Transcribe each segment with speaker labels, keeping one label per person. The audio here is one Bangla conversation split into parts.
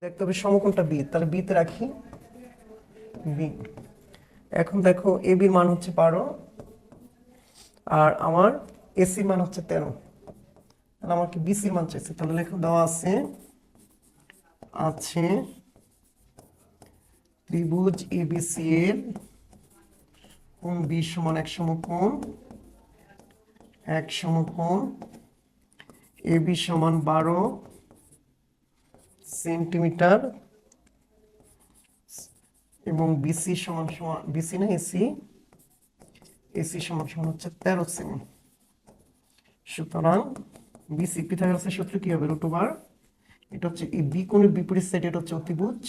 Speaker 1: দেখতে হবে সমকোণটা বি, তাহলে বিতে রাখি বি। এখন দেখো এ বির মান হচ্ছে 12 আর আমার এসির মান হচ্ছে 13। তাহলে আমাকে বিসির মান চাইছে, তাহলে লেখো দেওয়া আছে আছে ত্রিভুজ এবিসি এর কোণ বি সমান এক সমকোণ এ বি সমান 12 সেন্টিমিটার এবং বিসি সমান সমান বিসি না এসি এসি সমান সমান হচ্ছে 13 সেমি। সুতরাং বিসি পিথাগোরাসের সূত্র কি হবে? রুট ওভার, এটা হচ্ছে এই বি কোণের বিপরীত সাইড, এটা হচ্ছে অতিভুজ,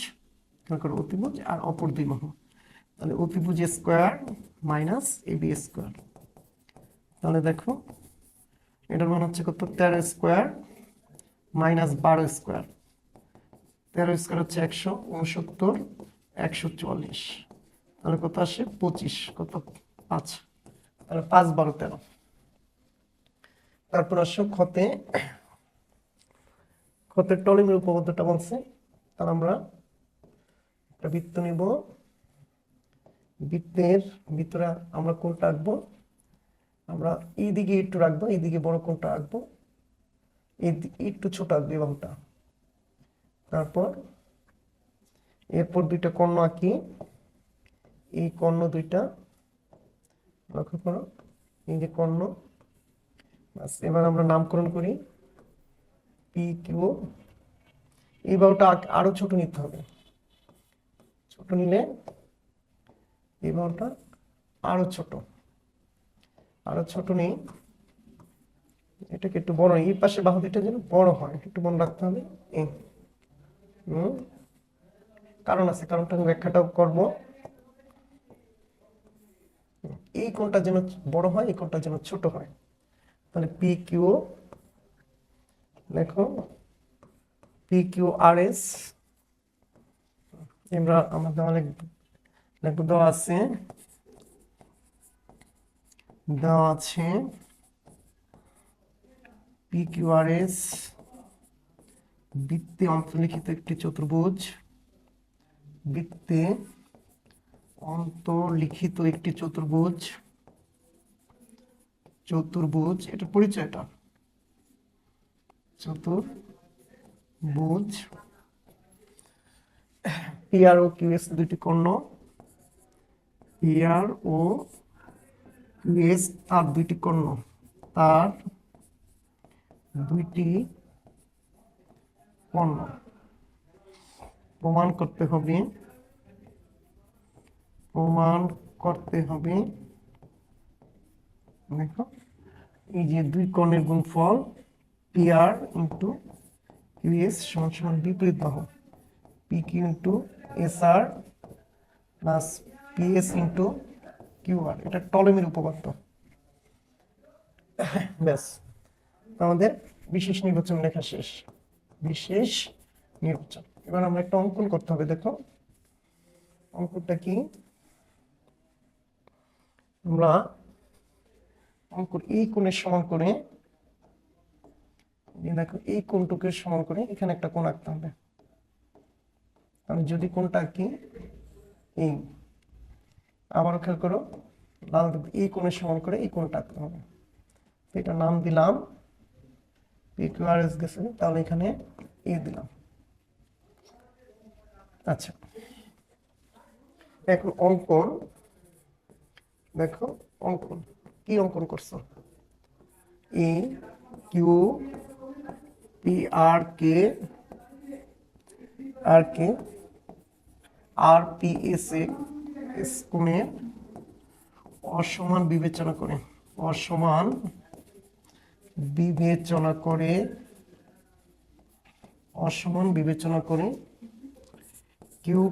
Speaker 1: অতিভুজ আর অপর দুই বাহু, তাহলে অতিভুজ square minus A B square. তাহলে দেখো এটার মান হচ্ছে কত? 13 স্কোয়ার মাইনাস 12 স্কোয়ার। 13 স্কোয়ার হচ্ছে 169, 144, তাহলে কত আসে? 25, কত? 5, তাহলে 5 12 13। তারপর আসো ক্ষতের টলেমির উপপাদ্যটা বলছে। তাহলে আমরা একটা বৃত্ত নিব, বৃত্তের ভিতরে আমরা কোণটা আঁকবো, আমরা এইদিকে একটু রাখবো, এইদিকে বড় কোণটা আঁকবো, একটু ছোট আঁকবো এই বাহুটা। তারপর এরপর দুইটা কর্ণ আঁকি, এই কর্ণ দুইটা লক্ষ্য করো, এই যে কর্ণ। এবার আমরা নামকরণ করি পি কিউ। এই বাহুটা আরো ছোট নিতে হবে, ছোট নিলে এই বাহুটা আরো ছোট নেই, এটাকে একটু বড়, এই পাশে বাহু দুইটা যেন বড় হয়, একটু মনে রাখতে হবে। কারণ আছে, কারণটা আমি ব্যাখ্যাটাও করব। এই কোণটা যেন বড় হয়, এই কোণটা যেন ছোট হয়। তাহলে পি কিউ লেখো, পি কিউ আর এস। আমরা দেওয়া লিখবো দেওয়া আছে পি কিউ আর এস বৃত্তে অন্তর্লিখিত একটি চতুর্ভুজ, বৃত্তে অন্তর্লিখিত একটি চতুর্ভুজ, এটা পরিচয়টা, চতুর্ভুজ পিআর ও কিউএস দুইটি কর্ণ, পিআর ও কিউএস তার দুইটি কর্ণ, তার দুইটি কর্ণ প্রমাণ করতে হবে। দেখো এই যে দুই কর্ণের গুণফল পিআর ইন্টু কিউএস সমান সমান বিপরীত বাহু পি কিউ ইন্টু এস আর প্লাস পিএস ইন্টু কিউ আর, এটা টলেমির উপপাদ্য। ব্যাস, আমাদের বিশেষ নির্বাচন লেখা শেষ। বিশেষ নির্বাচন, এবার আমরা একটা অঙ্কন করতে হবে। দেখো অঙ্কনটা কি? আমরা অঙ্কন এই কোণের সমান করে, দেখো এই কোণটুকে সমান করে এখানে একটা কোণ আঁকতে হবে। আমি যদি কোণটা আঁকি, এই আবারও খেয়াল করো, লাল এই কোণের সমান করে এই কোণটা আঁকতে হবে। এটা নাম দিলাম পিকিউআরএস গেছে, তাহলে এখানে এ দিলাম। আচ্ছা, এখন অঙ্কন দেখো, অঙ্কন কি অঙ্কন করছো? এ কিউ পি আর কে আর পি এস কোণের অসমান বিবেচনা করে কিউ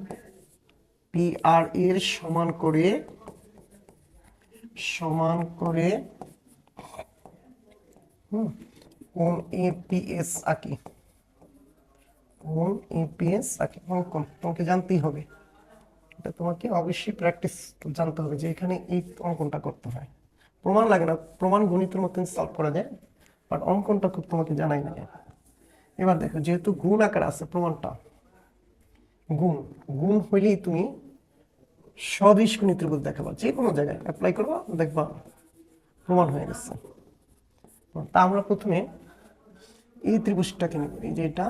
Speaker 1: পি আর এর সমান করে কোণ এপিএস আঁকি। অঙ্কন তোমাকে জানতেই হবে, এটা তোমাকে অবশ্যই প্র্যাকটিস জানতে হবে যে এখানে এই অঙ্কনটা করতে হয়। প্রমাণ লাগে না, প্রমাণ গণিতের মতন সলভ করা যায়, বাট অঙ্কনটা খুব তোমাকে জানাই না। এবার দেখো, যেহেতু গুণ আকার আছে প্রমাণটা, গুণ গুণ হইলেই তুমি সদৃশকোণী ত্রিভুজ দেখাবা, যে কোনো জায়গায় অ্যাপ্লাই করবা, দেখবা প্রমাণ হয়ে গেছে। তা আমরা প্রথমে এই ত্রিভুজটাকে নিব, এই যে এটা,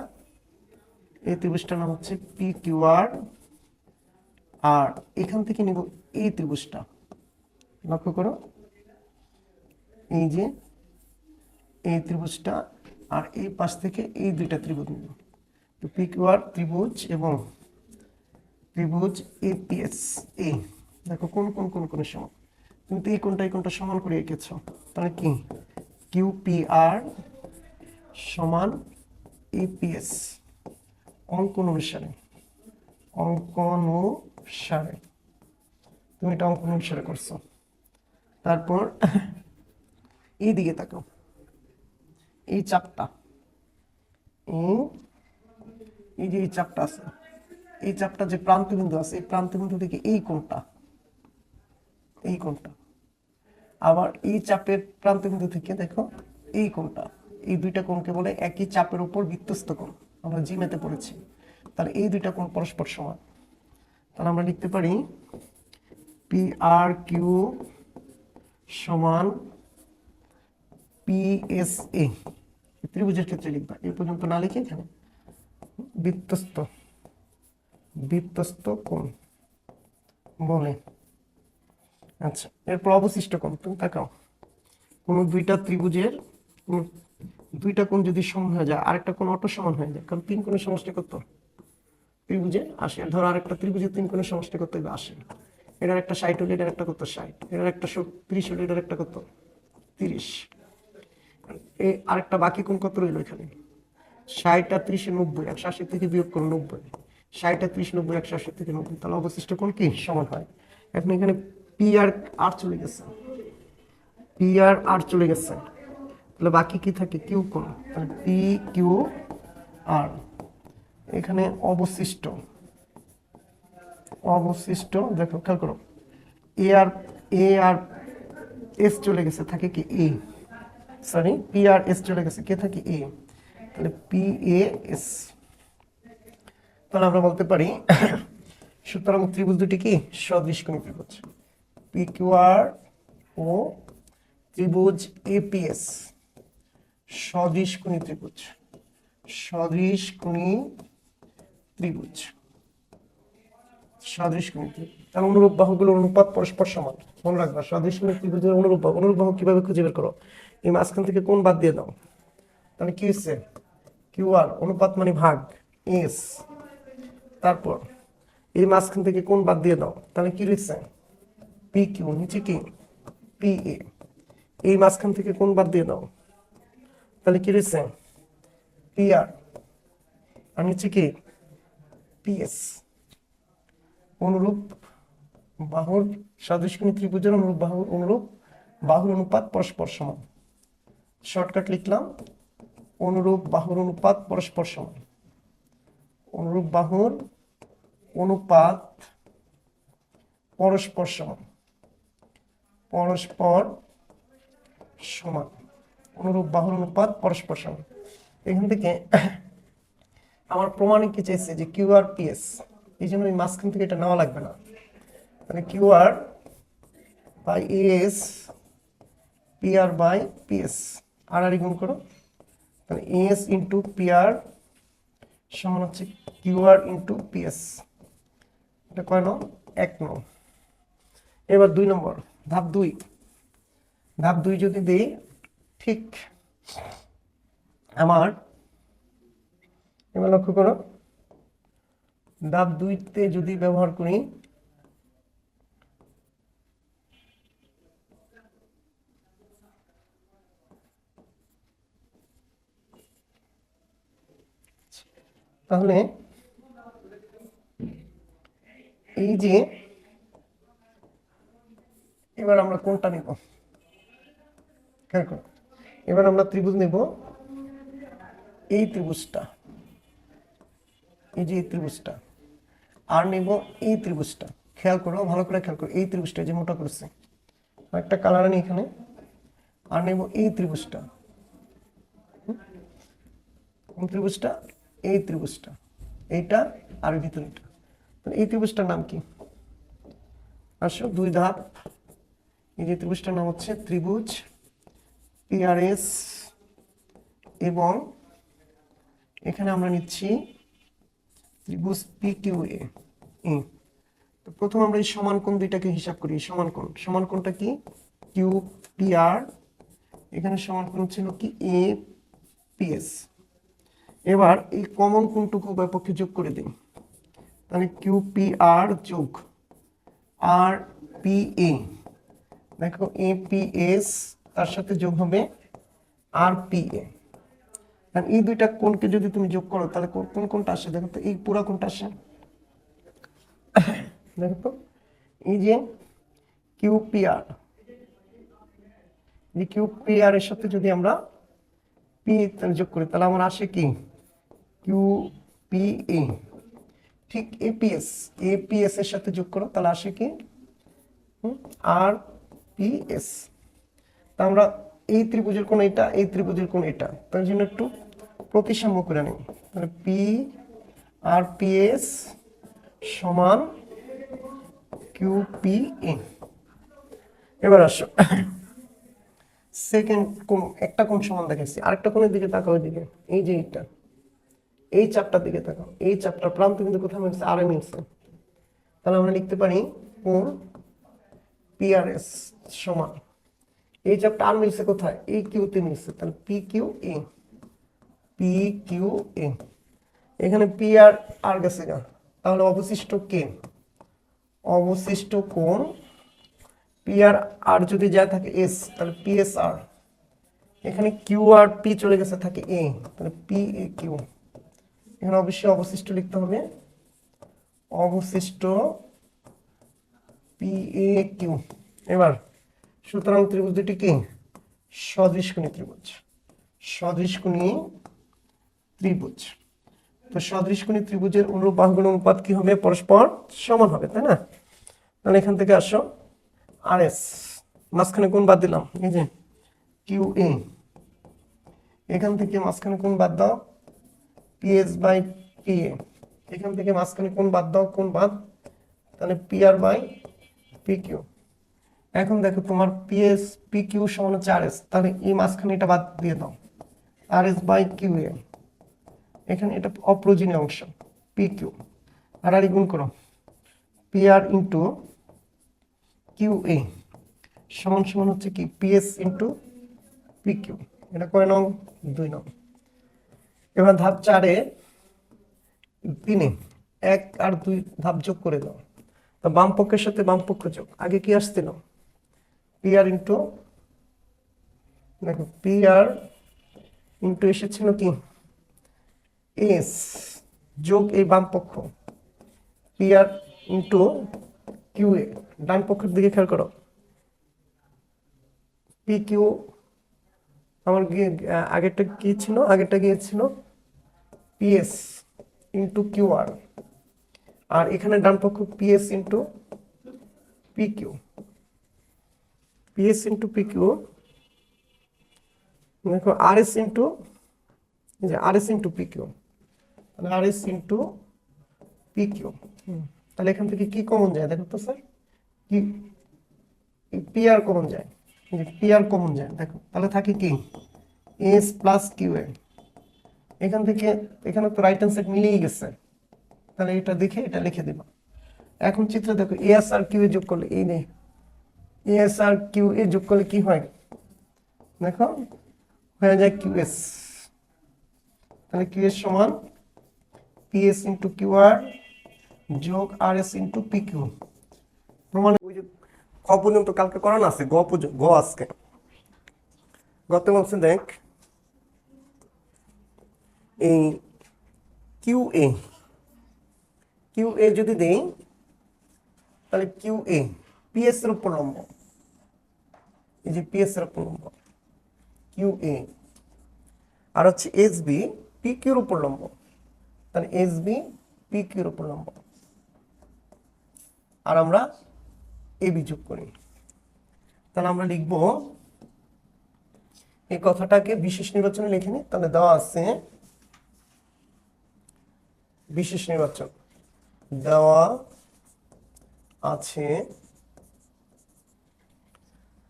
Speaker 1: এই ত্রিভুজটার নাম হচ্ছে পি কিউ আর। আর এখান থেকে নিব এই ত্রিভুজটা, লক্ষ্য করো, এই যে এই ত্রিভুজটা, আর এই পাশ থেকে এই দুইটা ত্রিভুজ নিব, তো পি কিউ আর ত্রিভুজ এবং ত্রিভুজ এপিএস এ। দেখো কোন কোন কোন কোন সমান, তুমি তো এই কোনটা সমান করে এঁকেছো, তাহলে কি কিউ পি আর সমান এপিএস অঙ্কন অনুসারে, অঙ্কন অনুসারে, তুমি এটা অঙ্কন অনুসারে করছো। তারপর এই দিকে তাকাও, এই চাপটা, এই যে এই চাপটা আছে, এই চাপটা যে প্রান্তবিন্দু আছে, এই প্রান্তবিন্দু থেকে এই কোণটা, এই কোণটা, আবার এই চাপের প্রান্তবিন্দু থেকে দেখো এই কোণটা, এই দুইটা কোণকে বলে একই চাপের উপর বিধ্বস্ত কোণ, আমরা জিমেতে পড়েছি। তাহলে এই দুইটা কোণ পরস্পর সমান, তাহলে আমরা লিখতে পারি পি আর কিউ সমান পিএসএ। ত্রিভুজের ক্ষেত্রে লিখবা, এই পর্যন্ত না লিখে এখানে বিধ্বস্ত, বিধ্বস্ত কোণ বলে। আচ্ছা, এরপর অবশিষ্ট কোণ, তুমি তাকাও, কোনো দুইটা ত্রিভুজের কোনো দুইটা কোণ যদি সমান হয়ে যায়, আরেকটা কোণ অটো সমান হয়ে যায়, কারণ তিন কোণের সমষ্টি কত ত্রিভুজে আসে। ধরো আরেকটা ত্রিভুজের তিন কোণের সমষ্টি কত আসে, এটার একটা 60 হলে এটার একটা কত 60, এটার একটা 30 হলে এটার একটা কত 30। এই আরেকটা বাকি কোণ কত রইল এখানে, 60 আর 30 90, 180 থেকে বিয়োগ করো 90, 60 আর 30 90, 180 থেকে 90, তাহলে অবশিষ্ট কোণ কি সমান হয়। এখন এখানে পি আর আর চলে গেছে, পি আর আর চলে গেছে, তাহলে বাকি কি থাকে কিউ কোণ, তাহলে পি কিউ আর। এখানে অবশিষ্ট, অবশিষ্ট দেখো খেয়াল করো, এ আর এস চলে গেছে, থাকে কি এ, সরি পি আর এস চলে গেছে, কে থাকে এ, তাহলে পি এ এস। তাহলে আমরা বলতে পারি সুতরাং ত্রিভুজ দুটি কি সদৃশকোণী ত্রিভুজ, পি কিউ আর ও ত্রিভুজ এপিএস সদৃশকোণী ত্রিভুজ, সদৃশকোণী ত্রিভুজ, সদৃশকোণী ত্রিভুজ। তাহলে অনুরূপ বাহুগুলোর অনুপাত পরস্পর সমান, মনে রাখবা সদৃশকোণী ত্রিভুজের অনুরূপ বাহু, অনুরূপ বাহু কিভাবে খুঁজে বের করো, এই মাঝখান থেকে কোণ বাদ দিয়ে দাও, তাহলে কি হচ্ছে কিউ আর, অনুপাত মানে ভাগ এস, তারপর এই মাঝখান থেকে কোণ বাদ দিয়ে দাও, তাহলে কি রয়েছে পি কিউ, নিচে কি পি এ, এই মাঝখান থেকে কোণ বাদ দিয়ে দাও, তাহলে কি রয়েছে পি আর, আর নিচে কি পিএস। অনুরূপ বাহুর সদৃশকোণী ত্রিভুজের অনুরূপ বাহুর অনুপাত পরস্পর সমান, শর্টকাট লিখলাম অনুরূপ বাহুর অনুপাত পরস্পর সমান, অনুরূপ বাহুর অনুপাত পরস্পর সমান, পরস্পর সমান, অনুরূপ বাহুর অনুপাত পরস্পর সমান। এখান থেকে আমার প্রমাণে কি চাইছে যে কিউ আর পিএস, এই জন্য এই মাঝখান থেকে এটা নেওয়া লাগবে না, মানে Q R by S P R by PS, আর আর গুণ করো, তাহলে এস ইন্টু পি আর সমান হচ্ছে কিউ আর ইন্টু পিএস। এটা কয় নং 1 নং। এবার 2 নম্বর ধাপ 2, ধাপ 2 যদি দিই, ঠিক আমার এবার লক্ষ্য করো, ধাপ 2-তে যদি ব্যবহার করি, তাহলে এই যে এবার আমরা কোনটা নেব, এবার আমরা ত্রিভুজ নেব, এই ত্রিভুজটা, এই যে এই ত্রিভুজটা, আর নেব এই ত্রিভুজটা, খেয়াল করো ভালো করে খেয়াল করো, এই ত্রিভুজটা যে মোটা করছে, একটা কালার আনি এখানে, আর নেব এই ত্রিভুজটা, কোন ত্রিভুজটা, এই ত্রিভুজটা, এইটা আর ভিতরেটা, এই ত্রিভুজটার নাম কি? আসো 2 ধাপ। এই যে ত্রিভুজটার নাম হচ্ছে ত্রিভুজ পিআরএস, এবং এখানে আমরা নিচ্ছি ত্রিভুজ পিকিউএ। তো প্রথম আমরা এই সমান কোণ দুইটাকে হিসাব করি। সমান কোণ, সমান কোণটা কি? Q PR. এখানে সমান কোণ ছিল কি? A PS. এবার এই কমন কোণটুকু উভয় পক্ষে যোগ করে দিই। তাহলে কিউ পি আর যোগ আর পি এ, দেখো এ পি এস তার সাথে যোগ হবে আর পি এ। এই দুইটা কোণকে যদি তুমি যোগ করো তাহলে কোন কোণটা আসে? দেখো তো এই পুরা কোণটা আসে। দেখো তো এই যে কিউ পি আর, এই কিউ পি আর এর সাথে যদি আমরা পি যোগ করি তাহলে আমার আসে কি? Q P A. ঠিক এপিএস, এপিএস এর সাথে যোগ করো তাহলে আসে কি? আর পি এস। তা আমরা এই ত্রিভুজের কোণ এটা, এই ত্রিভুজের কোণ এটা, তার জন্য একটু প্রতিসাম্য করে নিই। তাহলে পি আর পি এস সমান কিউ পি এ। এবার আসো সেকেন্ড কোণ, একটা কোণ সমান দেখাচ্ছি, আরেকটা কোণের দিকে তাকাও, দিকে এই যে এইটা, এই চাপটার দিকে তাকাও। এই চাপটার প্রান্ত কিন্তু কোথায় মিলছে? আর এ মিলছে। তাহলে আমরা লিখতে পারি কোণ পিআরএস সমান, এই চাপটা আর মিলছে কোথায়? এই কিউতে মিলছে, তাহলে P Q A. P Q A, এখানে পি আর আর গেছে না, তাহলে অবশিষ্ট কে? অবশিষ্ট কোণ পি আর আর যদি যায় থাকে এস, তাহলে পি এস আর। এখানে কিউ আর পি চলে গেছে থাকে এ, তাহলে পি এ কিউ। এখানে অবশ্যই অবশিষ্ট লিখতে হবে, অবশিষ্ট পি এ কিউ। এবার সুতরাং ত্রিভুজ দুটি কি? সদৃশকোণী ত্রিভুজ। সদৃশকোণী ত্রিভুজ। তো সদৃশকোণী ত্রিভুজের অনুরূপ বাহুগুলোর অনুপাত কি হবে? পরস্পর সমান হবে, তাই না? তাহলে এখান থেকে আসো আর এস, মাঝখানে কোণ বাদ দিলাম, এই যে কিউ এ। এখান থেকে মাঝখানে কোণ বাদ দাও, পিএস বাই পি এ। এখান থেকে মাঝখানে কোণ বাদ দাও, কোণ বাদ, তাহলে P R by P Q. এখন দেখো তোমার পিএস পি কিউ সমান হচ্ছে আর এস, তাহলে এই মাঝখানে এটা বাদ দিয়ে দাও, R S by Q A. এখানে এটা অপ্রয়োজনীয় অংশ, পি কিউ। আর গুণ করো, P R into Q A সমান সমান হচ্ছে কি? PS into P Q. এটা কয় নং? 2 নং। এবার ধাপ 4-এ 3-এ 1 আর 2 ধাপ যোগ করে দাও। তো বাম পক্ষের সাথে বাম পক্ষ যোগ। আগে কি আসছিল? পি আর ইন্টু, দেখো পি আর ইন্টু এসেছিল কি? এস যোগ এই বাম পক্ষ পি আর ইন্টু কিউ এ। ডান পক্ষের দিকে খেয়াল করো, পি কিউ আমার আগেরটা কি ছিল? আগেরটা গিয়েছিল পিএস ইন্টু কিউ আর, আর এখানে ডান পক্ষ PS into P Q. PS into P Q, দেখো আর এস ইন্টু, এই যে R S into P Q, তাহলে R S into P Q. তাহলে এখান থেকে কি কমন যায়? দেখো তো স্যার, কি পি আর কমন যায়, পি আর কমন যায়। দেখো তাহলে থাকে কি? এস প্লাস কিউ এ। এখান থেকে এখানে তো রাইট হ্যান্ড সাইড মিলিয়ে গেছে, তাহলে এটা দেখে এটা লিখে দিবা। এখন চিত্রে দেখো এস আর কিউ এ যোগ করলে, এই নে এস আর কিউ এ যোগ করলে কি হয়? দেখো হয়ে যায় কিউএস। তাহলে কিউএস সমান পিএস ইন্টু কিউ আর যোগ আর এস ইন্টু পি কিউ। প্রমাণ ওই যে খ পর্যন্ত কালকে করানো আছে, গ পর্যন্ত, গ আজকে। গত বলছে দেখ এই কিউ এ, কিউ এ যদি দেই তাহলে কিউ এ পিএস এর উপর লম্ব, এই যে পিএস এর উপর লম্ব কিউ এ, আর হচ্ছে এস বি পি কিউর উপর লম্ব, তাহলে এস বি পি কিউর উপর লম্ব। আর আমরা এ বি যোগ করি, তাহলে আমরা লিখব এই কথাটাকে বিশেষ নির্বাচনে লিখে নিই। তাহলে দেওয়া আছে বিশেষ নির্বাচন, দেওয়া আছে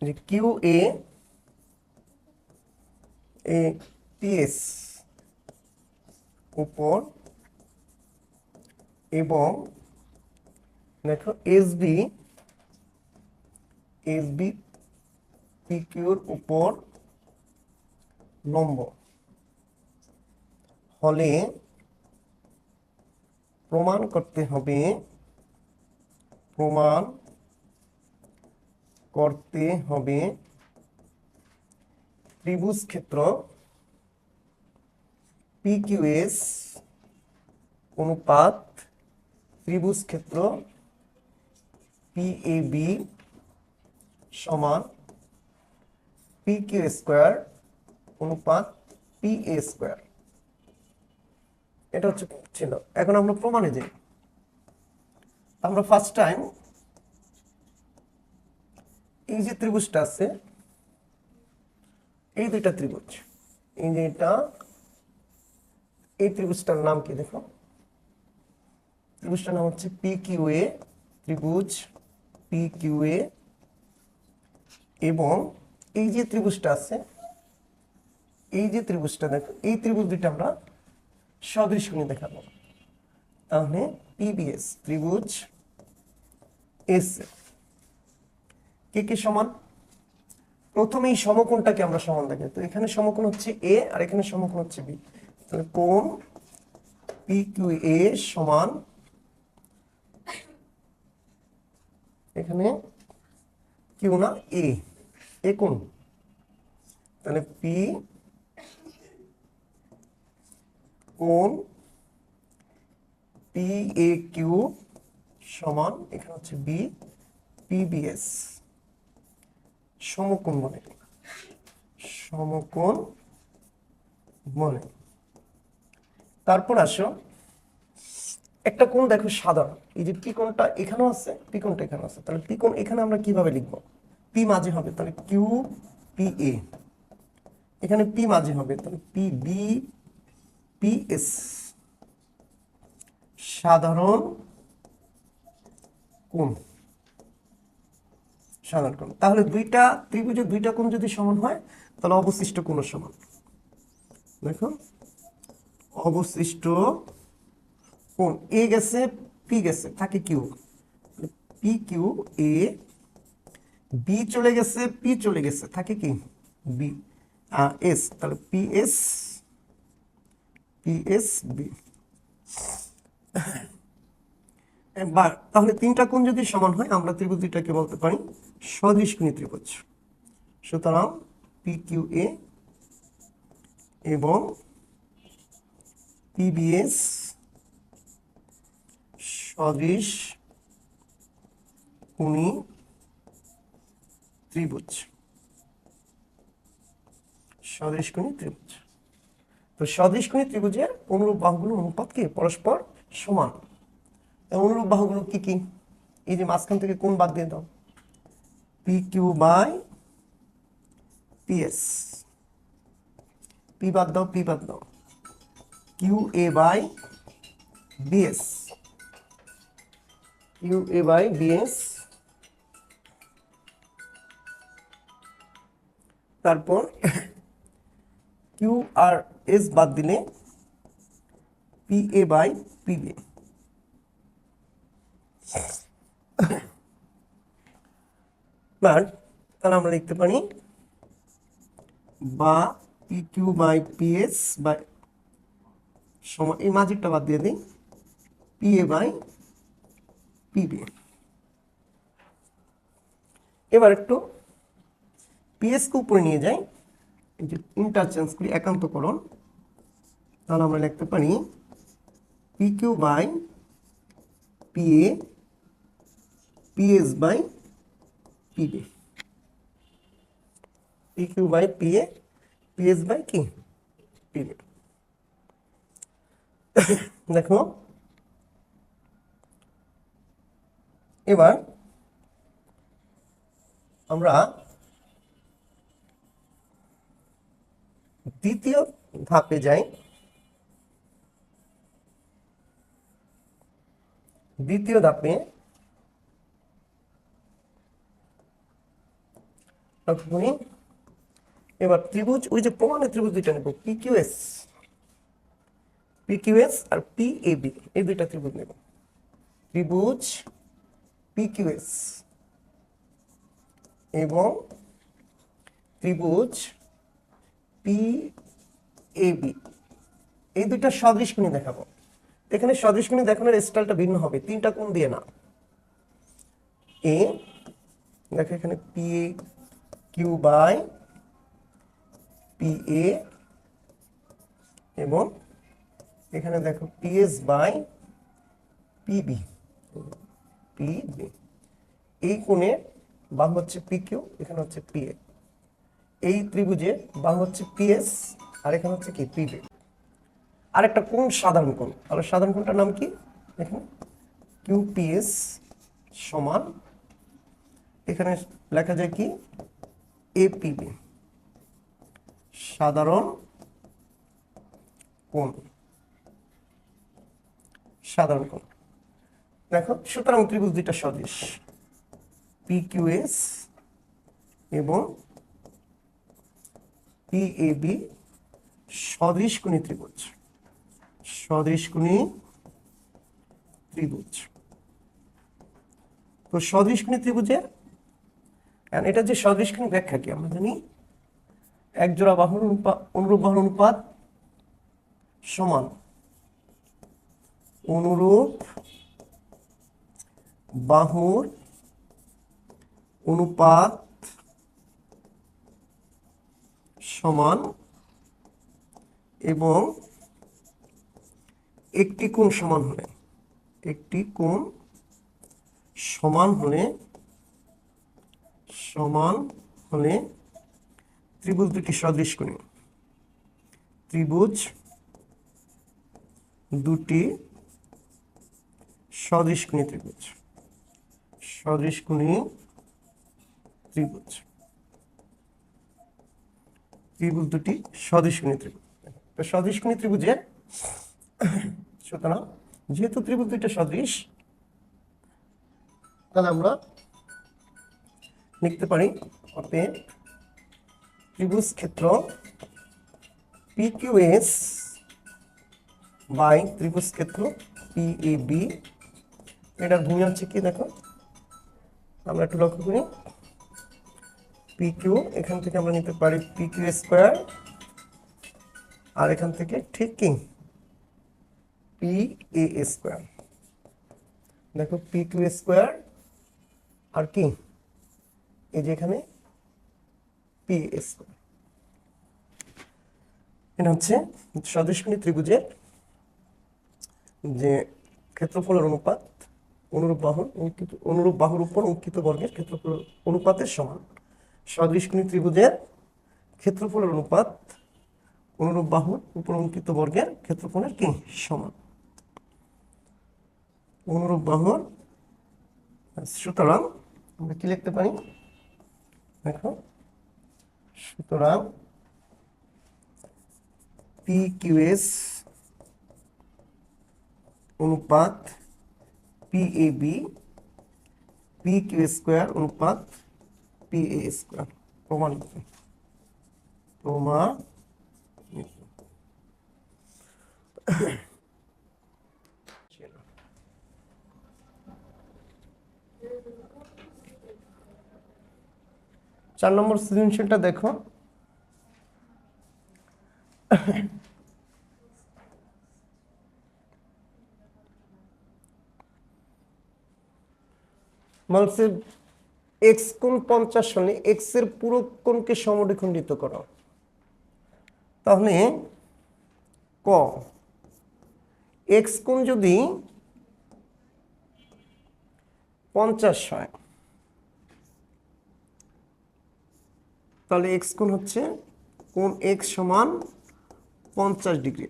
Speaker 1: যে কিউ এ পিএস উপর এবং দেখো এসবি পিকিউর উপর লম্ব হলে প্রমাণ করতে হবে ত্রিভুজ ক্ষেত্র পিকিউএস অনুপাত ত্রিভুজ ক্ষেত্র পিএবি সমান পিকিউ স্কোয়ার অনুপাত পিএ স্কোয়ার। এটা হচ্ছে ছিল। এখন আমরা প্রমাণে যাই। আমরা ফার্স্ট টাইম এই যে ত্রিভুজটা আছে, এই দুইটা ত্রিভুজ, এই যে এটা, এই ত্রিভুজটার নাম কি দেখো, ত্রিভুজটার নাম হচ্ছে পিকিউএ, ত্রিভুজ পিকিউএ। এবং এই যে ত্রিভুজটা আছে, এই যে ত্রিভুজটা দেখো, এই ত্রিভুজ দুইটা আমরা সদৃশগুণী দেখাবো। তাহলে পিবিএস ত্রিভুজ এস কে কে সমান, প্রথমে এই সমকোণটাকে আমরা সমান দেখি। তো এখানে সমকোণ হচ্ছে এ আর এখানে সমকোণ হচ্ছে বি। তাহলে কোণ পিকিউএ সমান, এখানে কিউ না এ কোণ, তাহলে পি কোণ পি এ কিউ সমান, এখানে হচ্ছে বি পিবিএস সমকোণ বলে। তারপর আসো একটা কোণ দেখো সাধারণ, এই যে পি কোণটা এখানেও আছে, পি কোণটা এখানে আছে, তাহলে পি কোণ এখানে আমরা কিভাবে লিখবো, পি মাঝে হবে, তাহলে কিউ পি এ, এখানে পি মাঝে হবে, তাহলে পি বি পি এস সাধারণ কোণ। তাহলে দুইটা ত্রিভুজের দুইটা কোণ যদি সমান হয় তাহলে অবশিষ্ট কোণ সমান। দেখো অবশিষ্ট কোণ এ গেছে পি গেছে, থাকে কিউ, পি কিউ এ, বি চলে গেছে পি চলে গেছে, থাকে কি বি এস, তাহলে পি এস বি। এবার তাহলে তিনটা কোণ যদি সমান হয় আমরা ত্রিভুজ দুইটাকে বলতে পারি সদৃশকোণী ত্রিভুজ। সুতরাং পি কিউ এ এবং পিবিএস সদৃশকোণী ত্রিভুজ। তো সদৃশকোণী ত্রিভুজের অনুরূপ বাহুগুলোর অনুপাত কি পরস্পর সমান। অনুরূপ বাহুগুলো কি কি, এই যে মাঝখান থেকে কোণ বাদ দিয়ে দাও, P Q by PS, P বাদ দাও, কিউ এ বাই বিএস, তারপর কিউ আর এস বাদ দিলে পি এ বাই পিবি। তাহলে আমরা লিখতে পারি বা P Q by PS by সমান, এই মাঝেরটা বাদ দিয়ে দিই, পি এ বাই পিবি। এবার একটু পিএস কে উপরে নিয়ে যাই, এই যে ইন্টারচেঞ্জ করি, একান্তকরণ। তাহলে আমরা লিখতে পারি P Q by PA, PS by PB, P Q by PA, PS by কি পিবি। দেখো এবার আমরা দ্বিতীয় ধাপে যাই। দ্বিতীয় ধাপে এবার ত্রিভুজ, ওই যে প্রমাণের ত্রিভুজ দুইটা নেব, পিকিউএস আর পিএবি, এই দুইটা ত্রিভুজ নেব। ত্রিভুজ পিকিউএস এবং ত্রিভুজ পিএবি, এই দুইটা সদৃশকোণী দেখাবো। এখানে সদৃশকোণী দেখানোর স্টাইলটা ভিন্ন হবে, তিনটা কোণ দিয়ে না। দেখো এখানে P Q by P A, এবং এখানে দেখো পিএস বাই পিবি। এই কোণে বাহু হচ্ছে পি কিউ, এখানে হচ্ছে পি এ। এই ত্রিভুজে বাহু হচ্ছে পিএস আর এখানে হচ্ছে কি পিবি। আর একটা কোণ সাধারণ কোণ, তাহলে সাধারণ কোণটার নাম কি? এখানে কিউপিএস সমান, এখানে লেখা যায় কি এপিবি, সাধারণ কোণ। সাধারণ কোণ দেখো, সুতরাং ত্রিভুজ দুইটা সদৃশ, পিকিউএস এবং পিএবি সদৃশকোণী ত্রিভুজ। সদৃশকোণী ত্রিভুজ, তো সদৃশকোণী ত্রিভুজের এটা যে সদৃশকোণী ব্যাখ্যা কি আমরা জানি, এক জোড়া বাহুর অনুরূপ বাহুর অনুপাত সমান অনুরূপ বাহুর অনুপাত সমান, এবং একটি কোণ সমান হলে, একটি কোণ সমান হলে ত্রিভুজ দুটি সদৃশকোণী। ত্রিভুজ দুটি সদৃশকোণী ত্রিভুজ। সদৃশকোণী ত্রিভুজ, ত্রিভুজ দুটি সদৃশকোণী ত্রিভুজ। সদৃশকোণী ত্রিভুজের, সুতরাং যেহেতু ত্রিভুজ দুইটা সদৃশ, তাহলে আমরা লিখতে পারি অতএব ত্রিভুজ ক্ষেত্র পিকিউএস বাই ত্রিভুজ ক্ষেত্র পিএবি, এটার ভূমি হচ্ছে কি দেখো, আমরা একটু লক্ষ্য করি, পিকিউ এখান থেকে আমরা নিতে পারি পিকিউ স্কোয়ার, আর এখান থেকে ঠিক কি পি এ স্কোয়ার। দেখো পিকিউ স্কোয়ার আর কি এই যে এখানে পি স্কোয়ার, এটা হচ্ছে সদৃশকোণী ত্রিভুজের যে ক্ষেত্রফলের অনুপাত অনুরূপ বাহুর উপর অঙ্কিত বর্গের ক্ষেত্রফল অনুপাতের সমান। সদৃশকোণী ত্রিভুজের ক্ষেত্রফলের অনুপাত অনুরূপ বাহুর উপর অঙ্কিত বর্গের ক্ষেত্রফলের কি সমান, অনুরূপ বাহুর। সুতরাং আমরা কি লিখতে পারি দেখো, সুতরাং পিকিউএস অনুপাত পিএবি পিকিউ স্কোয়ার অনুপাত পিএ স্কোয়ার প্রমাণিত। চার নম্বর সৃজনশীলটা দেখো, বলছে এক্স কোণ 50 হলে এক্স এর পুরো কোণকে সমদ্বিখণ্ডিত করো। তাহলে ক এক্স কোণ যদি 50 হয়, তাহলে এক্স কোণ হচ্ছে কোণ এক্স সমান 50 ডিগ্রি।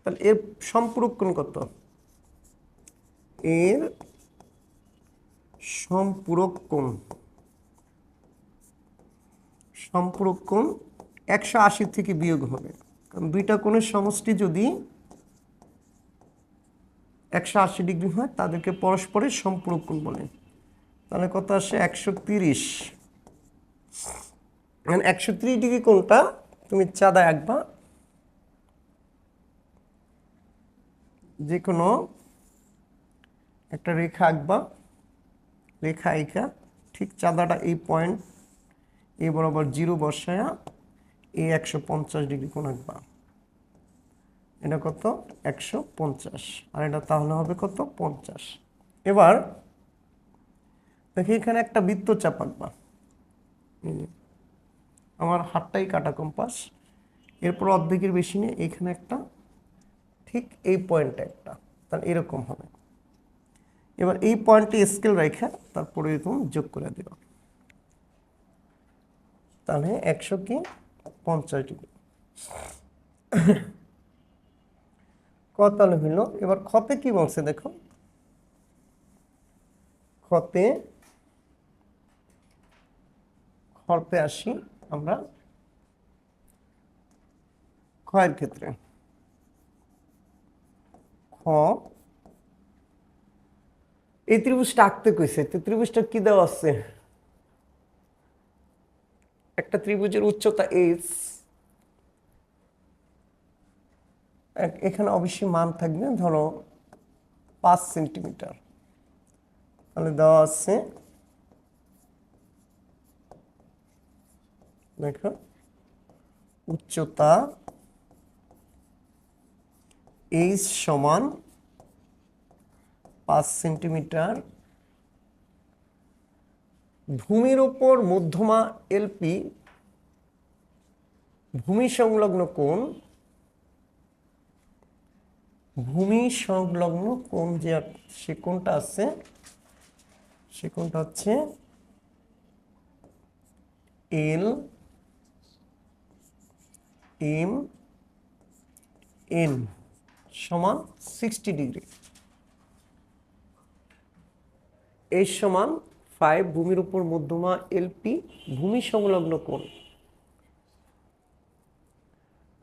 Speaker 1: তাহলে এর সম্পূরক কোণ কত? এর সম্পূরক কোণ 180 থেকে বিয়োগ হবে, কারণ দুইটা কোণের সমষ্টি যদি 180 ডিগ্রি হয় তাদেরকে পরস্পরের সম্পূরক কোণ বলে। তাহলে কত আসে 130। মানে 130 ডিগ্রি কোণটা তুমি চাঁদা আঁকবা, যে কোনো একটা রেখা আঁকবা, রেখা আঁকা ঠিক চাঁদাটা এই পয়েন্ট এই বরাবর 0 বসায়া এই 150 ডিগ্রি কোণ আঁকবা। এটা কত 150, আর এটা তাহলে হবে কত 50। এবার দেখি এখানে একটা বৃত্তচাপ আঁকবা, আমার হাতটাই কাটা কম্পাস, এরপর অর্ধেকের বেশি নিয়ে এখানে একটা, ঠিক এই পয়েন্টে একটা, তাহলে এরকম হবে। এবার এই পয়েন্টে স্কেল রেখা তারপরে এরকম যোগ করে দিবা, তাহলে 150 ডিগ্রি কত তাহলে হইল। এবার ক্ষতে কি বলছে দেখো, খরতে আসি আমরা, ক্ষয়ের ক্ষেত্রে খ এই ত্রিভুজটা আঁকতে কইছে, তো ত্রিভুজটা কি দেওয়া আছে, একটা ত্রিভুজের উচ্চতা এইচ, এখানে অবশ্যই মান থাকবে ধরো 5 সেন্টিমিটার, তাহলে দেওয়া আছে দেখো উচ্চতা এইচ সমান 5 সেন্টিমিটার, ভূমির উপর মধ্যমা এলপি, ভূমি সংলগ্ন কোণ, ভূমি সংলগ্ন কোণ যে সে কোণটা আছে, সে কোণটা হচ্ছে এল এম এন সমান 60 ডিগ্রি। এই সমান 5, ভূমির উপর মধ্যমা এলপি, ভূমি সংলগ্ন কোণ,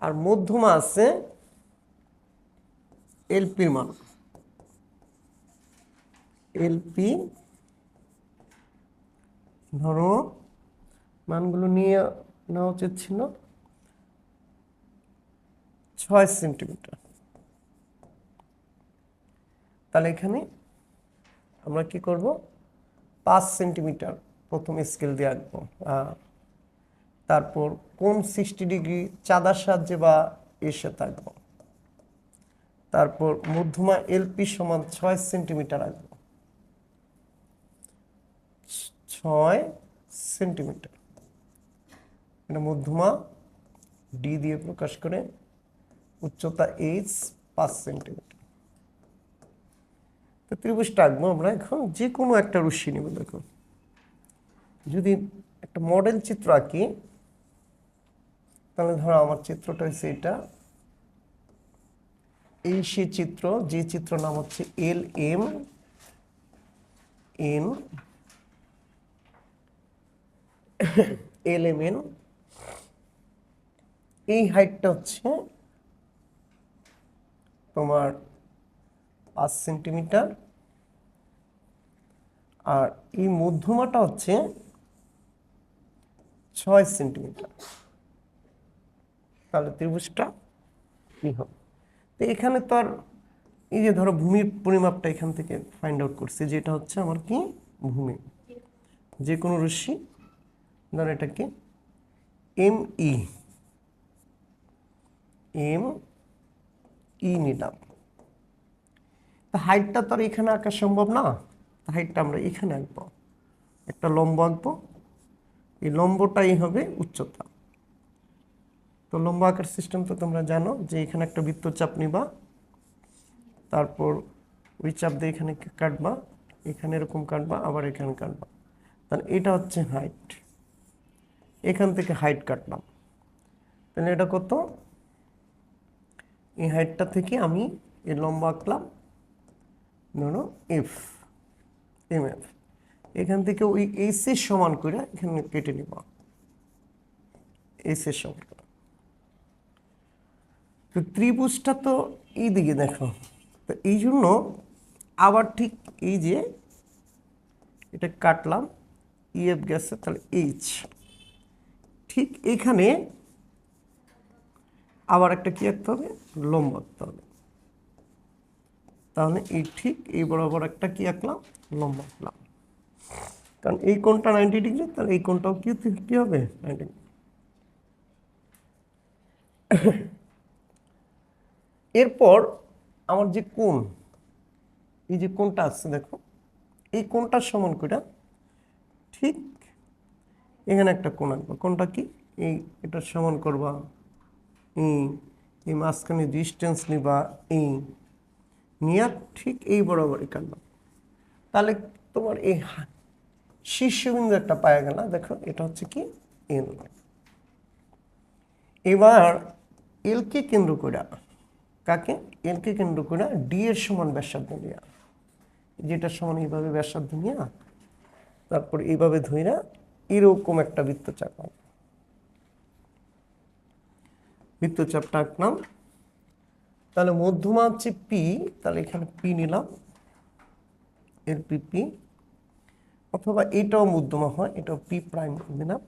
Speaker 1: আর মধ্যমা আছে এলপির মান, এলপি ধরো মানগুলো নিয়ে নেওয়া উচিত ছিল 6 সেন্টিমিটার। তাহলে এখানে আমরা কি করব, 5 সেন্টিমিটার প্রথম স্কেল দিয়ে আঁকবো, তারপর কোণ 60 ডিগ্রি চাঁদার সাহায্যে বা এর সাথে আঁকবো, তারপর মধ্যমা এলপি সমান 6 সেন্টিমিটার আঁকবো, 6 সেন্টিমিটার, এটা মধ্যমা ডি দিয়ে প্রকাশ করে, উচ্চতা এইচ 5 সেন্টিমিটার। তো ত্রিভুজটা আঁকবো আমরা এখন, যে কোনো একটা রশ্মি নেব। দেখো যদি একটা মডেল চিত্র আঁকি, তাহলে ধরো আমার চিত্রটা হচ্ছে এটা, এই সে চিত্র, যে চিত্র নাম হচ্ছে L M N, L M N, এই হাইটটা হচ্ছে তোমার 5 সেন্টিমিটার, আর এই মধ্যমাটা হচ্ছে 6 সেন্টিমিটার। তাহলে ত্রিভুজটা কি হবে, তো এখানে তো আর এই যে ধরো ভূমির পরিমাপটা এখান থেকে ফাইন্ড আউট করছি, যেটা হচ্ছে আমার কি ভূমি, যে কোনো রশ্মি ধরো এটাকে এম ই নিলাম, তা হাইটটা তো আর এখানে আঁকা সম্ভব না, হাইটটা আমরা এখানে আঁকবো, একটা লম্ব আঁকবো, এই লম্বটাই হবে উচ্চতা। তো লম্ব আঁকার সিস্টেম তো তোমরা জানো, যে এখানে একটা বৃত্তচাপ নিবা, তারপর ওই চাপ দিয়ে এখানে কাটবা, এখানে এরকম কাটবা, আবার এখানে কাটবা, তাহলে এটা হচ্ছে হাইট, এখান থেকে হাইট কাটলাম, তাহলে এটা কত, এই হাইটটা থেকে আমি এই লম্ব আঁকলাম ধরো এফ, এম এফ, এখান থেকে ওই এইচ এর সমান করে এখানে কেটে নিব, এইচ এর সমান করে। তো ত্রিভুজটা তো এই দিকে দেখো, তো এই জন্য আবার ঠিক এই যে এটা কাটলাম, ইএফ গেছে, তাহলে এইচ, ঠিক এখানে আবার একটা কি আঁকতে হবে, লম্ব আঁকতে হবে। তাহলে এই ঠিক এই বরাবর একটা কি আঁকলাম, লম্ব আঁকলাম, কারণ এই কোণটা 90 ডিগ্রি, তাহলে এই কোণটাও কি হবে 90 ডিগ্রি। এরপর আমার যে কোণ, এই যে কোণটা আছে দেখো, এই কোণটার সমান করে ঠিক এখানে একটা কোণ আঁকবো। কোণটা কি, এই এটার সমান করবা, এই মাঝখানে ডিস্টেন্স নিবা, এই নিয়ে ঠিক এই বরাবরই কাটবা। তাহলে তোমার এই শীর্ষবিন্দু একটা পাওয়া গেল, দেখো এটা হচ্ছে কি এল। এবার এল কে কেন্দ্র করে, কাকে, এল কে কেন্দ্র করে ডি এর সমান ব্যাসার্ধ নিয়া, যেটার সমান এইভাবে ব্যাসার্ধ নিয়া তারপর এইভাবে ধইরা এরকম একটা বৃত্তচাপ আঁকলাম। বৃত্তচাপটা আঁকলাম, তাহলে মধ্যমা হচ্ছে পি, তাহলে এখানে পি নিলাম, এর পি, অথবা এটাও মধ্যমা হয়, এটাও পি প্রাইম দিলাম।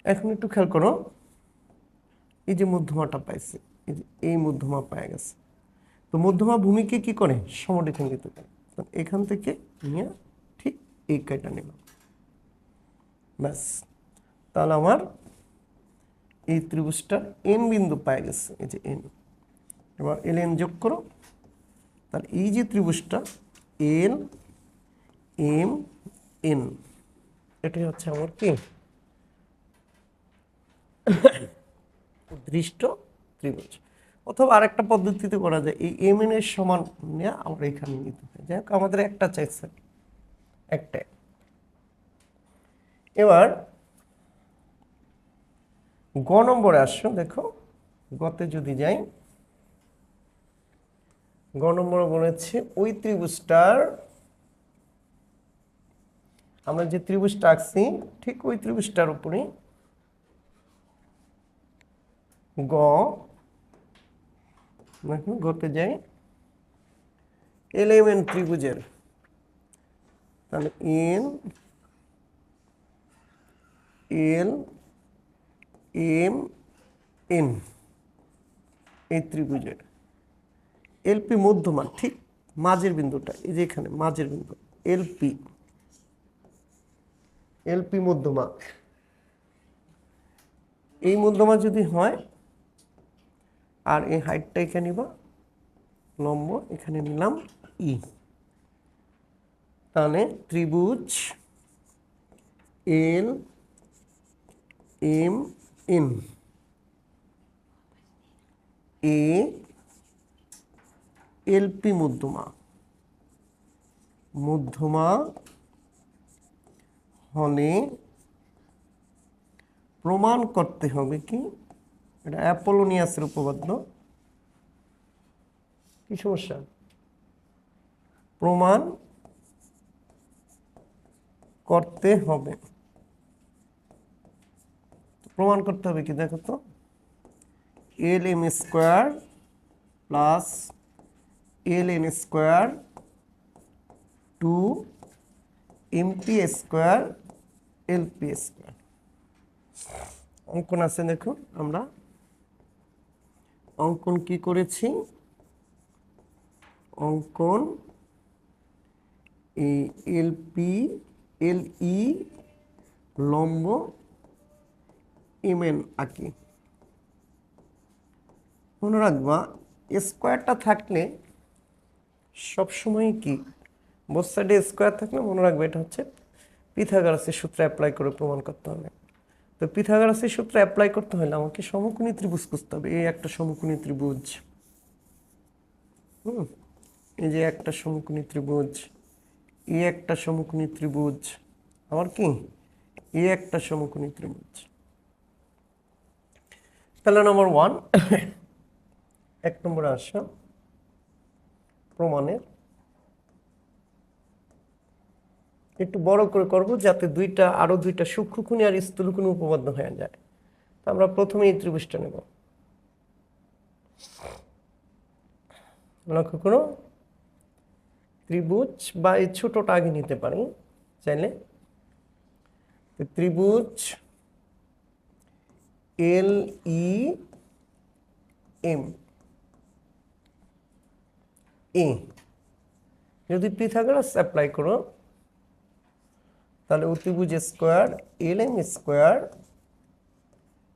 Speaker 1: এখন একটু খেয়াল করো, এই যে মধ্যমাটা পাইছে, এই যে এই মধ্যমা পাওয়া গেছে। তো মধ্যমা ভূমিকে কি করে, সমরেখাঙ্কিত করে। এখান থেকে নিয়ে ঠিক এই কাটা নিলাম, ব্যাস। তাহলে আমার এই ত্রিভুজটার এন বিন্দু পাওয়া গেছে, এই যে এন। এবার এল এন যোগ করো, তাহলে এই যে ত্রিভুজটা এল এম এন, এটাই হচ্ছে আমার কি উদ্দৃষ্ট ত্রিভুজ। অথবা আরেকটা পদ্ধতিতে করা যায়, এই এম এন এর সমান নিয়ে আমরা এখানে নিতে হয়। যাই হোক, আমাদের একটা চাইছে, একটাই। এবার গ নম্বরে আসো, দেখো গতে যদি যাই, গ নম্বরে বলেছে ওই ত্রিভুজটার, আমরা যে ত্রিভুজটা আঁকছি ঠিক ওই ত্রিভুজটার উপরে গ, দেখো গতে যাই, এল এম এন ত্রিভুজের, তাহলে এন এল এম এন, এই ত্রিভুজের এলপি মধ্যমা, ঠিক মাঝের বিন্দুটা, এই যে এখানে মাঝের বিন্দু এলপি, এলপি মধ্যমা, এই মধ্যমা যদি হয়, আর এই হাইটটা এখানে নিবা লম্ব, এখানে নিলাম ই, তাহলে ত্রিভুজ এল এম এন এ এলপি মধ্যমা, মধ্যমা হলে প্রমাণ করতে হবে কি, এটা অ্যাপোলোনিয়াসের উপপাদ্য, কি সমস্যা, প্রমাণ করতে হবে। প্রমাণ করতে হবে কি, দেখো তো, L M square plus L N square to MP square LP square. অঙ্কন আছে দেখো, আমরা অঙ্কন কি করেছি, অঙ্কন এই এলপি এল ই লম্ব এমএন আঁকি। মনে রাখবা স্কোয়ারটা থাকলে সবসময় কি, বোথ সাইডে স্কোয়ার থাকলে মনে রাখবে এটা হচ্ছে পিথাগোরাসের সূত্র অ্যাপ্লাই করে প্রমাণ করতে হবে। তো পিথাগোরাসের সূত্র অ্যাপ্লাই করতে হলে আমাকে সমকোণী ত্রিভুজ খুঁজতে হবে। এই একটা সমকোণী ত্রিভুজ, এই যে একটা সমকোণী ত্রিভুজ, এই একটা সমকোণী ত্রিভুজ, আবার কি এই একটা সমকোণী ত্রিভুজ। তাহলে নম্বর 1, এক নম্বরে আসা প্রমাণের, একটু বড় করে করব যাতে আরো দুইটা সূক্ষ্মকোণী আর স্থূলকোণী উপপাদ্য হয়ে যায়। আমরা প্রথমে এই ত্রিভুজটা নেব, লক্ষ্য করো ত্রিভুজ বা এই ছোটটা আগে নিতে পারি চাইলে। ত্রিভুজ এল ই এম এ যদি পিথাগোরাস অ্যাপ্লাই করো তাহলে অতিভুজ স্কোয়ার এল এম স্কোয়ার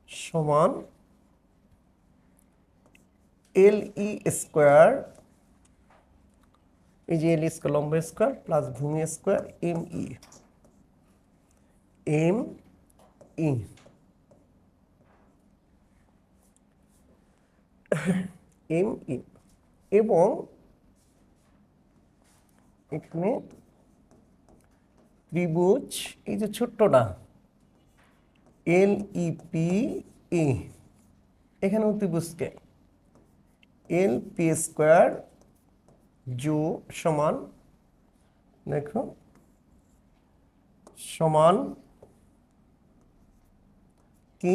Speaker 1: সমান এল ই স্কোয়ার, এই যে এল স্কোয়ার লম্ব স্কোয়ার প্লাস ভূমি square M E M E M E এবং এখানে ত্রিভুজ এই যে ছোট্টটা এল ই পি এ, এখানে ত্রিভুজকে এল পি স্কোয়ার জো সমান দেখো সমান কি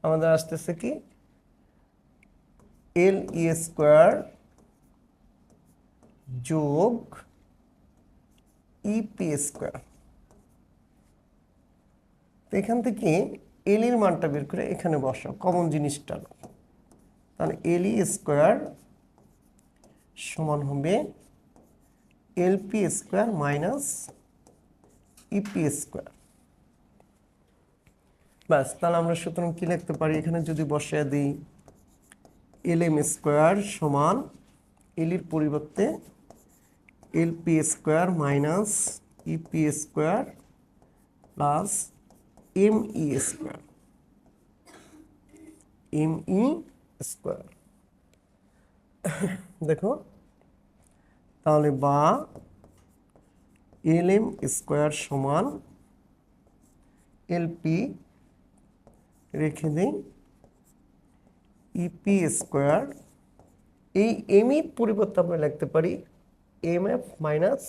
Speaker 1: আমাদের আসতেছে কি এল ই স্কোয়ার যোগ ইপি স্কোয়ার। তো এখান থেকে এল এর মানটা বের করে এখানে বসাও, কমন জিনিসটা। তাহলে এল ই স্কোয়ার সমান হবে L P square minus EP square. ব্যাস, তাহলে আমরা সুতরাং কি লিখতে পারি, এখানে যদি বসিয়ে দিই এল এম স্কোয়ার সমান এল এর পরিবর্তে L P square minus EP square plus M E square M E square. দেখো তাহলে বা এল এম স্কোয়ার সমান এল পি রেখে দিই ইপি স্কোয়ার, এই এম ই পরিবর্তে আমরা লিখতে পারি M F minus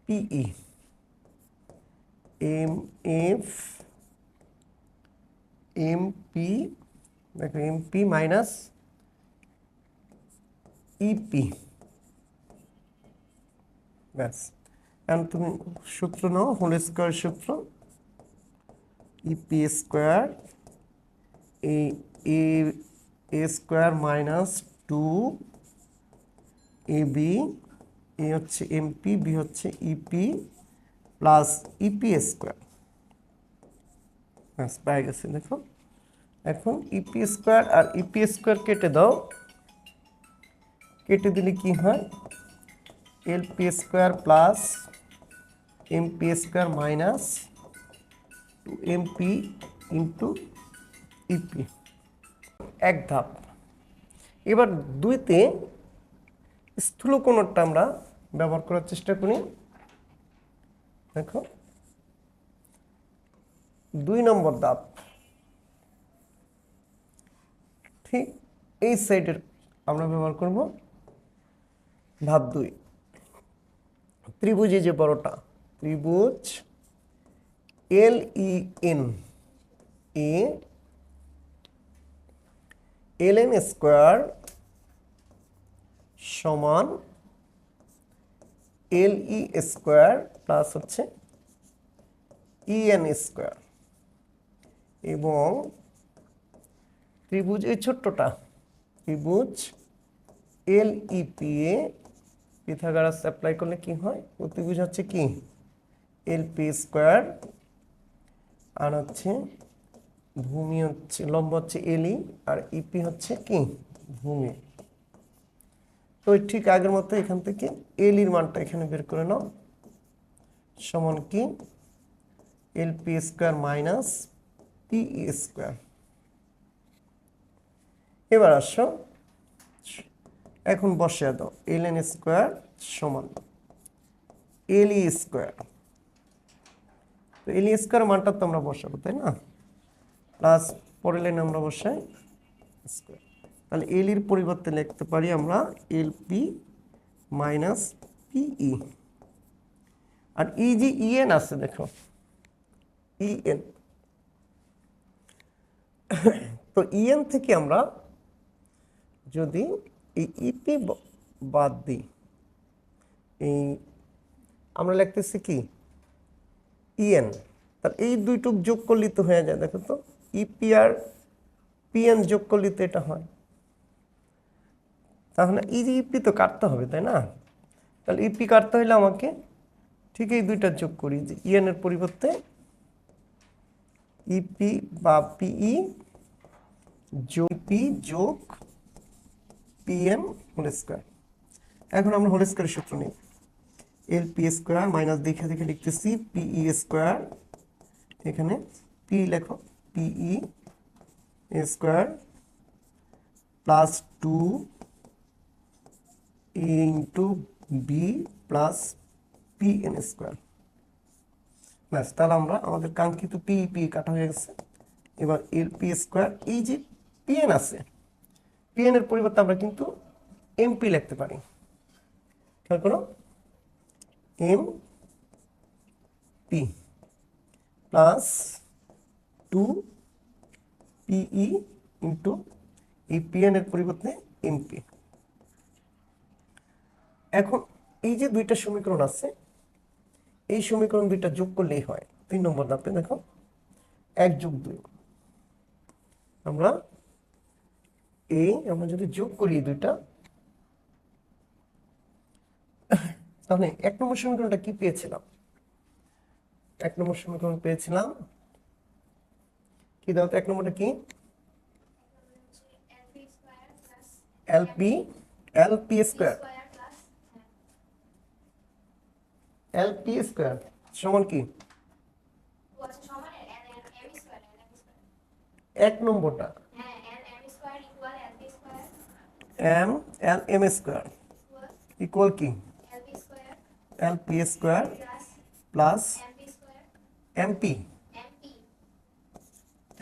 Speaker 1: PE M F M P, দেখো এম পি মাইনাস ইপি। ব্যাস, এখন তুমি সূত্র নাও, হোল স্কোয়ার সূত্র EP square A square minus two A B, A হচ্ছে এমপি, বি হচ্ছে ইপি প্লাস ইপি স্কোয়ার। ব্যাস পেয়ে গেছে। দেখো এখন ইপি স্কোয়ার আর ইপি স্কোয়ার কেটে দাও, কেটে দিলে কি হয় L P square plus MP square minus two MP into EP. এক ধাপ। এবার দুইতে স্থূলকোণটা আমরা ব্যবহার করার চেষ্টা করি। দেখো 2 নম্বর ধাপ, ঠিক এই সাইডের আমরা ব্যবহার করব ধাপ 2। ত্রিভুজে যে বড়টা ত্রিভুজ এল ই এন এ এল এন স্কোয়ার সমান এল ই স্কোয়ার প্লাস হচ্ছে ইএন স্কোয়ার, এবং ত্রিভুজ এই ছোট্টটা ত্রিভুজ এল ই পি এ পিথাগোরাস অ্যাপ্লাই করলে কি হয়, ত্রিভুজ হচ্ছে কি এল পি স্কোয়ার আর হচ্ছে ভূমি হচ্ছে লম্ব হচ্ছে এল ই আর ইপি হচ্ছে কি ভূমি। তো ঠিক আগের মতো এখান থেকে এল এর মানটা এখানে বের করে নাও, সমান কি L P square minus PE square. এবার আসো এখন বসিয়ে দাও এল এন স্কোয়ার সমান এল ই স্কোয়ার। তো এল ই স্কোয়ার মানটা তো আমরা বসাবো তাই না, প্লাস পরের লাইনে আমরা বসাই স্কোয়ার। তাহলে এল এর পরিবর্তে লিখতে পারি আমরা এল পি মাইনাস পিই, আর ই যে ইএন আছে দেখো ইএন, তো ইএন থেকে আমরা যদি এই ইপি বাদ দিই, এই আমরা লিখতেছি কি ইএন, তাহলে এই দুইটুক যোগ করলে তো হয়ে যায়। দেখো তো ইপি আর পিএন যোগ করলে তো এটা হয়। তাহলে এই যে ইপি তো কাটতে হবে, তাই না? তাহলে ইপি কাটতে হলে আমাকে ঠিক এই দুইটা যোগ করি, যে ইএন এর পরিবর্তে ইপি বা পিই যোগ পি যোগ পিএন হোল স্কোয়ার। এখন আমরা হোল স্কোয়ারের সূত্র নিই, এল পি স্কোয়ার মাইনাস দেখে দেখে লিখতেছি পিই স্কোয়ার, এখানে পি লেখো PE square plus 2 into B plus PN square. ব্যাস, তাহলে আমরা আমাদের কাঙ্ক্ষিত পি কাটা হয়ে গেছে। এবার এল পি স্কোয়ার, এই যে পিএন আছে, পিএন এর পরিবর্তে আমরা কিন্তু এমপি লিখতে পারি। খেয়াল করো, M P plus 2 PE into এই পিএন এর পরিবর্তে এমপি। এখন এই যে দুইটা সমীকরণ আছে, এই সমীকরণ দুইটা যোগ করলেই হয়। 3 নম্বর ধাপে দেখো 1 যোগ 2, আমরা যদি যোগ করি এই দুইটা, তাহলে 1 নম্বর সমীকরণটা কি পেয়েছিলাম? 1 নম্বর সমীকরণ পেয়েছিলাম কি, দাও তো 1 নম্বরটা কি? LP LP square, LP square সমান কি 1 নম্বরটা M L M square equal কি LP square plus MP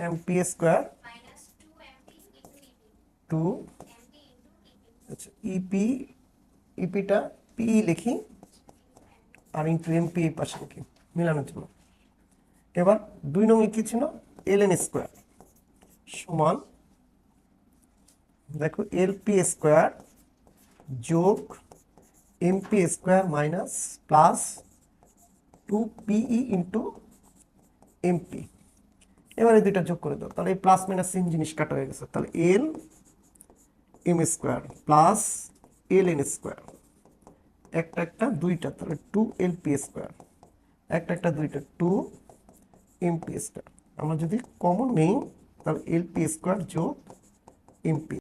Speaker 1: MP square 2, আচ্ছা ইপি, ইপিটা পিই লিখি আর ইন্টু এমপি এই পাশে লিখি মিলানোর জন্য। এবার 2 নং কি ছিল এলএন স্কোয়ার সমান, দেখো এলপি স্কোয়ার যোগ MP square minus plus 2 PE into MP. এবারে দুইটা যোগ করে দাও, তাহলে এই প্লাস মাইনাস সেম জিনিস কাটা হয়ে গেছে। তাহলে এল M square plus L N square, একটা একটা দুইটা, তাহলে 2 এলপি স্কোয়ার, একটা একটা দুইটা 2 এমপি স্কোয়ার। আমরা যদি কমন নেই তাহলে এলপি স্কোয়ার যোগ এমপি।